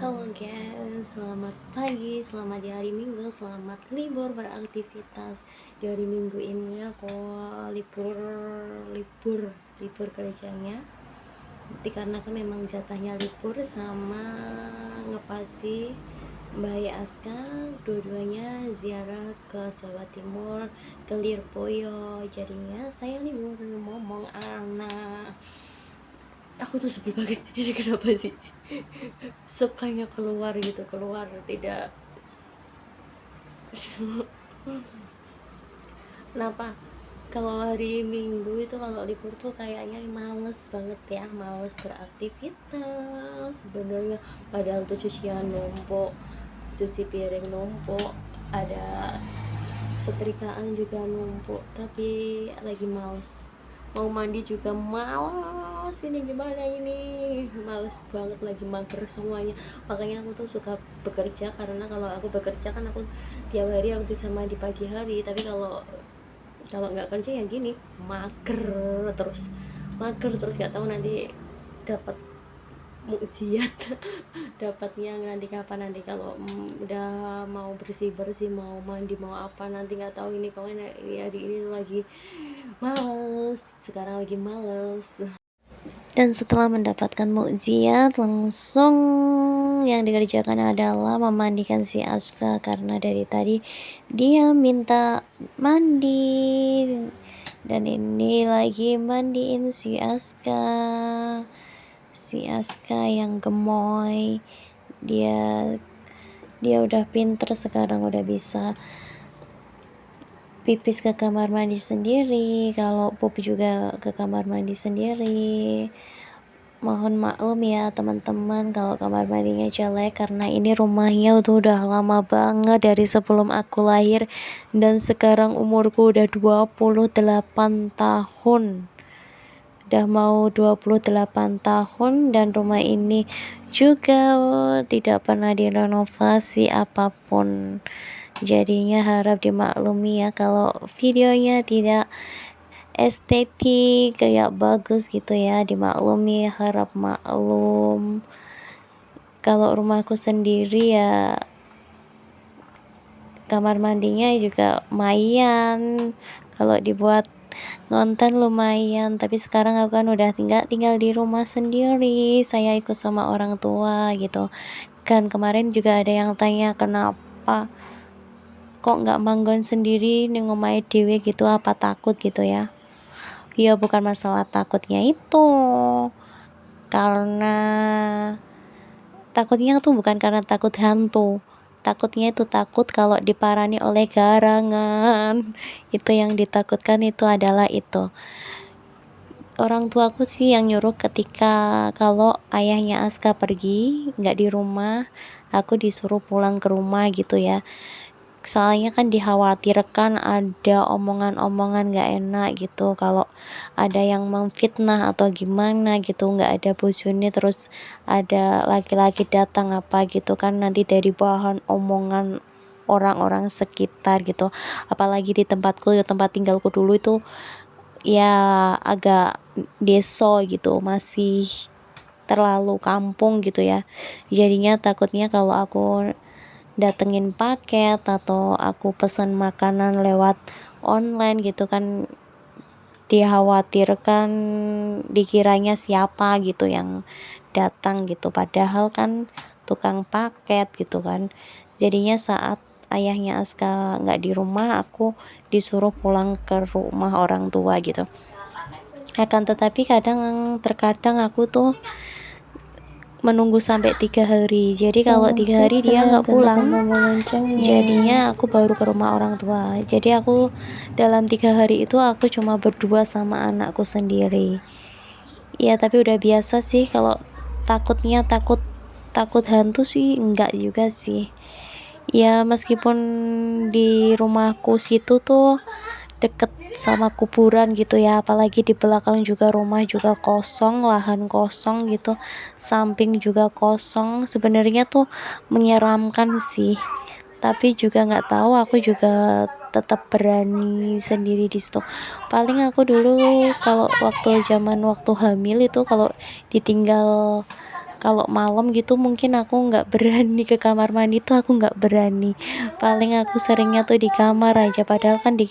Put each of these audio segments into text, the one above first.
Halo guys, selamat pagi, selamat di hari Minggu, selamat libur beraktivitas. Di hari Minggu ini aku libur kerjanya. Dikarenakan memang jatahnya libur sama ngepasi Mbak Aska, dua-duanya ziarah ke Jawa Timur, ke Lirboyo. Jadinya saya libur ngomong anak. Aku tuh sepi banget. Ini kenapa sih sukanya keluar gitu, keluar tidak kenapa kalau hari Minggu itu kalau libur tuh kayaknya males banget ya, males beraktivitas sebenarnya. Padahal tuh cucian numpuk, cuci piring numpuk, ada setrikaan juga numpuk, tapi lagi males. Mau mandi juga males, ini gimana ini, males banget, lagi mager semuanya. Makanya aku tuh suka bekerja, karena kalau aku bekerja kan aku tiap hari aku bisa mandi pagi hari. Tapi kalau kalau nggak kerja ya gini, mager terus nggak tahu nanti dapat mukjizat dapatnya nanti kapan. Nanti kalau udah mau bersih mau mandi mau apa, nanti nggak tahu. Ini pokoknya hari ini lagi males, sekarang lagi males. Dan setelah mendapatkan mukjizat, langsung yang dikerjakan adalah memandikan si Aska, karena dari tadi dia minta mandi. Dan ini lagi mandiin si Aska yang gemoy. Dia udah pinter sekarang, udah bisa pipis ke kamar mandi sendiri, kalau pup juga ke kamar mandi sendiri. Mohon maklum ya teman-teman kalau kamar mandinya jelek, karena ini rumahnya udah lama banget dari sebelum aku lahir, dan sekarang umurku udah 28 tahun. Udah mau 28 tahun, dan rumah ini juga tidak pernah direnovasi apapun. Jadinya harap dimaklumi ya kalau videonya tidak estetik kayak bagus gitu ya, dimaklumi, harap maklum. Kalau rumahku sendiri ya kamar mandinya juga lumayan, kalau dibuat ngonten lumayan. Tapi sekarang aku kan udah tinggal di rumah sendiri, saya ikut sama orang tua gitu kan. Kemarin juga ada yang tanya kenapa kok nggak manggon sendiri nih, ngomai dewe gitu, apa takut gitu ya. Ya bukan masalah takutnya itu, karena takutnya tuh bukan karena takut hantu, takutnya itu takut kalau diparani oleh garangan. Itu yang ditakutkan, itu adalah itu. Orang tuaku sih yang nyuruh ketika kalau ayahnya Aska pergi nggak di rumah, aku disuruh pulang ke rumah gitu ya. Soalnya kan dikhawatirkan ada omongan-omongan gak enak gitu, kalau ada yang memfitnah atau gimana gitu, nggak ada bojone terus ada laki-laki datang apa gitu kan, nanti dari bahan omongan orang-orang sekitar gitu. Apalagi di tempatku ya, tempat tinggalku dulu itu ya agak deso gitu, masih terlalu kampung gitu ya. Jadinya takutnya kalau aku datengin paket atau aku pesan makanan lewat online gitu kan, dikhawatirkan dikiranya siapa gitu yang datang gitu, padahal kan tukang paket gitu kan. Jadinya saat ayahnya Aska nggak di rumah, aku disuruh pulang ke rumah orang tua gitu. Akan tetapi terkadang aku tuh menunggu sampai 3 hari. Jadi kalau 3 hari dia nggak pulang, jadinya aku baru ke rumah orang tua. Jadi aku dalam 3 hari itu aku cuma berdua sama anakku sendiri. Ya tapi udah biasa sih. Kalau takut hantu sih enggak juga sih. Ya meskipun di rumahku situ tuh deket sama kuburan gitu ya, apalagi di belakang juga rumah juga kosong, lahan kosong gitu, samping juga kosong. Sebenarnya tuh menyeramkan sih, tapi juga nggak tahu, aku juga tetap berani sendiri di situ. Paling aku dulu kalau waktu hamil itu, kalau ditinggal kalau malam gitu mungkin aku nggak berani ke kamar mandi tuh, aku nggak berani. Paling aku seringnya tuh di kamar aja, padahal kan di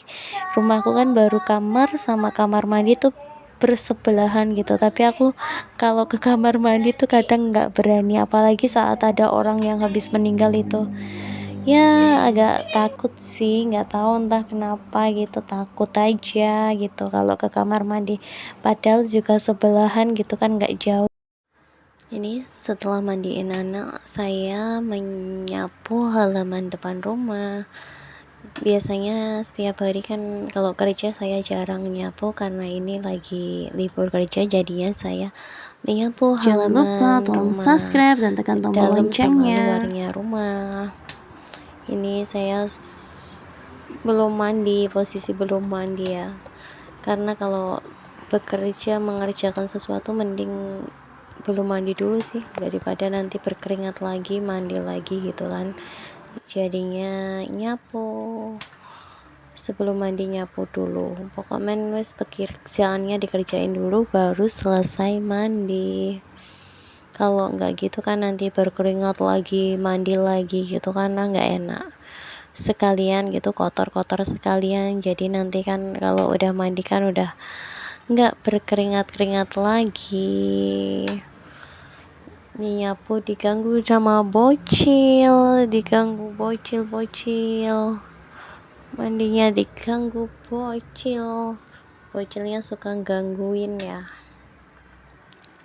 rumahku kan baru kamar sama kamar mandi tuh bersebelahan gitu, tapi aku kalau ke kamar mandi tuh kadang nggak berani, apalagi saat ada orang yang habis meninggal itu. Ya agak takut sih, nggak tahu entah kenapa gitu, takut aja gitu kalau ke kamar mandi, padahal juga sebelahan gitu kan, nggak jauh. Ini setelah mandiin anak, saya menyapu halaman depan rumah. Biasanya setiap hari kan kalau kerja saya jarang nyapu karena ini lagi libur kerja, jadinya saya menyapu Jangan lupa halaman tolong rumah, subscribe dan tekan tombol dalam sama loncengnya. luarnya rumah. Ini saya belum mandi, posisi belum mandi ya, karena kalau bekerja mengerjakan sesuatu mending belum mandi dulu sih, daripada nanti berkeringat lagi mandi lagi gitu kan. Jadinya nyapu, sebelum mandi nyapu dulu, pokoknya wes pekerjaannya dikerjain dulu baru selesai mandi. Kalau nggak gitu kan nanti berkeringat lagi mandi lagi gitu kan, nggak enak, sekalian gitu kotor-kotor sekalian. Jadi nanti kan kalau udah mandi kan udah nggak berkeringat-keringat lagi. Ini nyapu diganggu sama bocil, diganggu bocil, mandinya diganggu bocilnya suka gangguin ya,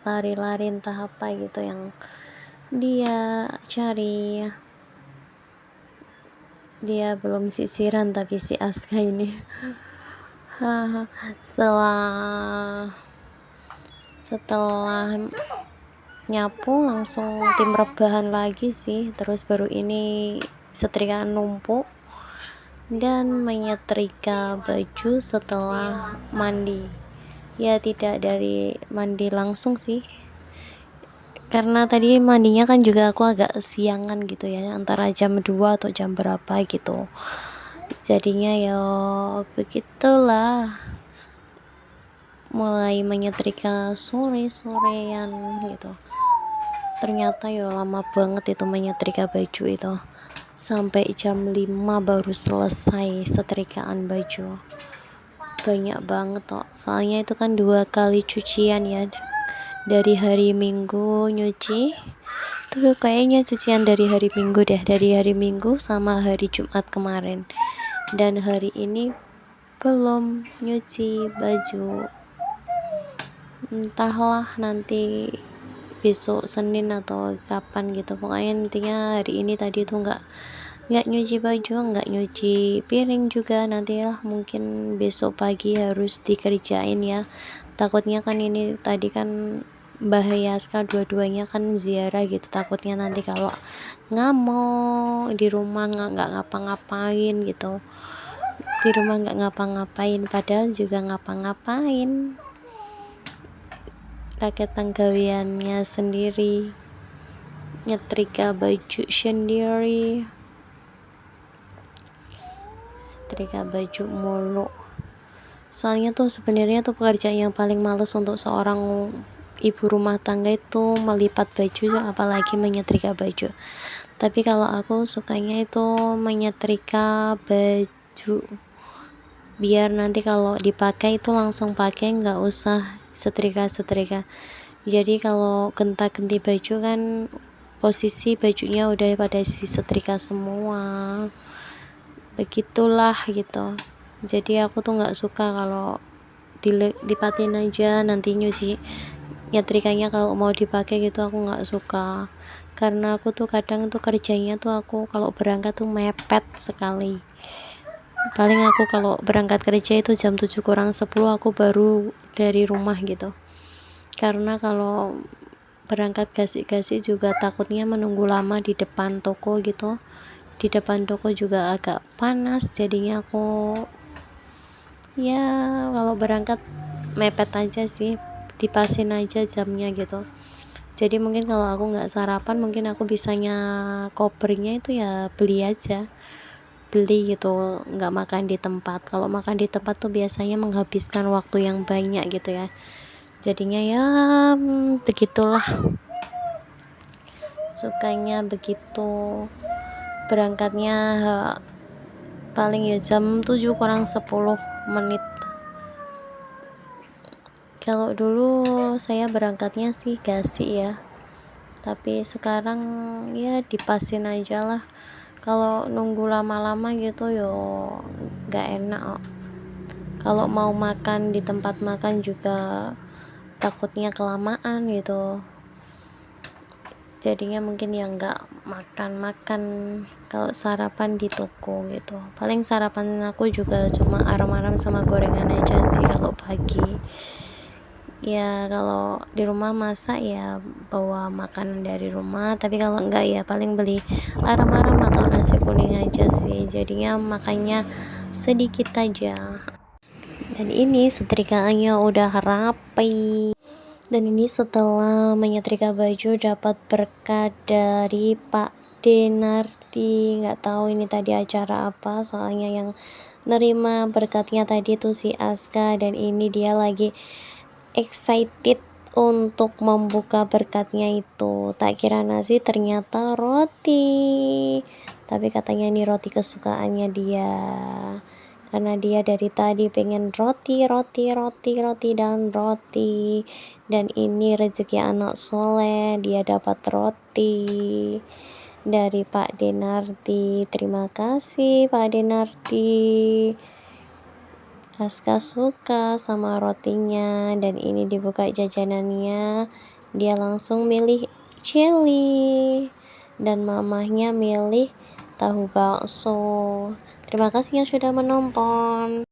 lari-lari entah apa gitu yang dia cari. Dia belum sisiran tapi si Aska ini setelah nyapu langsung tim rebahan lagi sih, terus baru ini setrikaan numpuk dan menyetrika baju setelah mandi. Ya tidak dari mandi langsung sih, karena tadi mandinya kan juga aku agak siangan gitu ya, antara jam 2 atau jam berapa gitu, jadinya ya begitulah, mulai menyetrika sore-sorean gitu. Ternyata ya lama banget itu menyetrika baju itu, sampai jam 5 baru selesai setrikaan baju. Banyak banget toh, soalnya itu kan 2 kali cucian ya, dari hari Minggu nyuci itu, kayaknya cucian dari hari Minggu deh, dari hari Minggu sama hari Jumat kemarin, dan hari ini belum nyuci baju. Entahlah nanti besok Senin atau kapan gitu, pokoknya intinya hari ini tadi tuh nggak nyuci baju, nggak nyuci piring juga, nantilah mungkin besok pagi harus dikerjain ya, takutnya kan ini tadi kan bahaya sekali, dua-duanya kan ziarah gitu, takutnya nanti kalau ngamuk di rumah nggak ngapa-ngapain gitu, di rumah nggak ngapa-ngapain padahal juga ngapa-ngapain, rakyat tanggawiannya sendiri, nyetrika baju sendiri, setrika baju mulu. Soalnya tuh sebenarnya tuh pekerjaan yang paling males untuk seorang ibu rumah tangga itu melipat baju, apalagi menyetrika baju. Tapi kalau aku sukanya itu menyetrika baju, biar nanti kalau dipakai itu langsung pakai, nggak usah setrika. Jadi kalau genta-genti baju kan posisi bajunya udah pada disetrika semua, begitulah gitu. Jadi aku tuh nggak suka kalau dipatin aja nanti nyuci, nyetrikanya kalau mau dipakai gitu aku nggak suka, karena aku tuh kadang tuh kerjanya tuh aku kalau berangkat tuh mepet sekali. Paling aku kalau berangkat kerja itu jam 7 kurang 10 aku baru dari rumah gitu, karena kalau berangkat gasi-gasi juga takutnya menunggu lama di depan toko gitu, di depan toko juga agak panas, jadinya aku ya kalau berangkat mepet aja sih, dipasin aja jamnya gitu. Jadi mungkin kalau aku nggak sarapan, mungkin aku bisanya covernya itu ya beli gitu, nggak makan di tempat. Kalau makan di tempat tuh biasanya menghabiskan waktu yang banyak gitu ya, jadinya ya begitulah. sukanya begitu. Berangkatnya paling ya jam 7 kurang 10 menit. Kalau dulu saya berangkatnya sih Gasi ya, tapi sekarang ya dipasin aja lah. Kalau nunggu lama-lama gitu yo gak enak. Kalau mau makan di tempat makan juga takutnya kelamaan gitu, jadinya mungkin ya nggak makan kalau sarapan di toko gitu. Paling sarapan aku juga cuma aram-aram sama gorengan aja sih kalau pagi. Ya kalau di rumah masak ya bawa makanan dari rumah, tapi kalau enggak ya paling beli aram-aram atau nasi kuning aja sih, jadinya makannya sedikit aja. Dan ini setrikaannya udah rapi. Dan ini setelah menyetrika baju dapat berkat dari Pak Denardi. Nggak tahu ini tadi acara apa, soalnya yang nerima berkatnya tadi tuh si Aska, dan ini dia lagi excited untuk membuka berkatnya itu. Tak kira nasi, ternyata roti. Tapi katanya ini roti kesukaannya dia. Karena dia dari tadi pengen roti dan roti. Dan ini rezeki anak soleh, dia dapat roti dari Pak Denardi. Terima kasih Pak Denardi. Aska suka sama rotinya, dan ini dibuka jajanannya, dia langsung milih jelly dan mamahnya milih tahu bakso. Terima kasih yang sudah menonton.